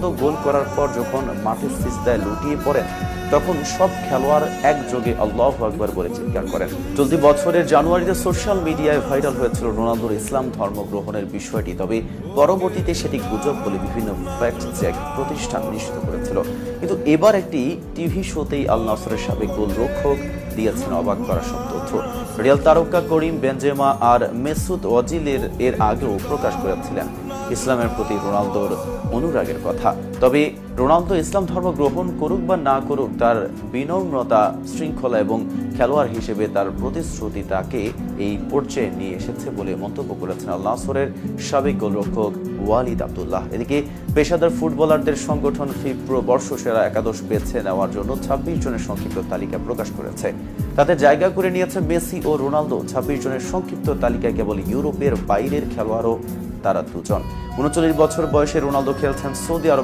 Ronaldo গোল করার পর যখন মাঠে সিজদায় লুটিয়ে পড়েন, তখন সব খেলোয়াড় একযোগে আল্লাহু আকবার বলে চিৎকার করেন। চলতি বছরের জানুয়ারিতে সোশ্যাল মিডিয়ায় ভাইরাল হয়েছিল রোনালদোর ইসলাম ধর্ম গ্রহণের বিষয়টি, তবে পরবর্তীতে সেটি গুজব বলে বিভিন্ন ফ্যাক্ট চেক প্রতিষ্ঠান নিশ্চিত করেছিল। কিন্তু এবার একটি টিভি শোতেই আল নাসরের সাবেক গোলরক্ষক দিয়েছেন অবাক করা সব তথ্য। রিয়াল তারকা করিম বেনজেমা আর মেসুত ওজিল এর আগেও প্রকাশ করেছিলেন ইসলামের প্রতি রোনালদোর অনুরাগের কথা। তবে রোনালদো ইসলাম ধর্ম গ্রহণ করুক বা না করুক, তার বিনম্রতা, শৃঙ্খলা এবং খেলোয়াড় হিসেবে তার প্রতিশ্রুতি তাকে এই পর্যায়ে নিয়ে এসেছে বলে মন্তব্য করেছেন আল নাসরের সাবেক গোলরক্ষক ওয়ালিদ আবদুল্লাহ। এদিকে পেশাদার ফুটবলারদের সংগঠন ফিফপ্রো বর্ষসেরা একাদশ বেছে নেওয়ার জন্য 26 জনের সংক্ষিপ্ত তালিকা প্রকাশ করেছে। তাতে জায়গা করে নিয়েছে মেসি ও রোনালদো। 26 জনের সংক্ষিপ্ত তালিকায় কেবল ইউরোপের বাইরের খেলোয়াড়ও তারা দুজন। 39 বছর বয়সে রোনালদো খেলছেন সৌদি আরব।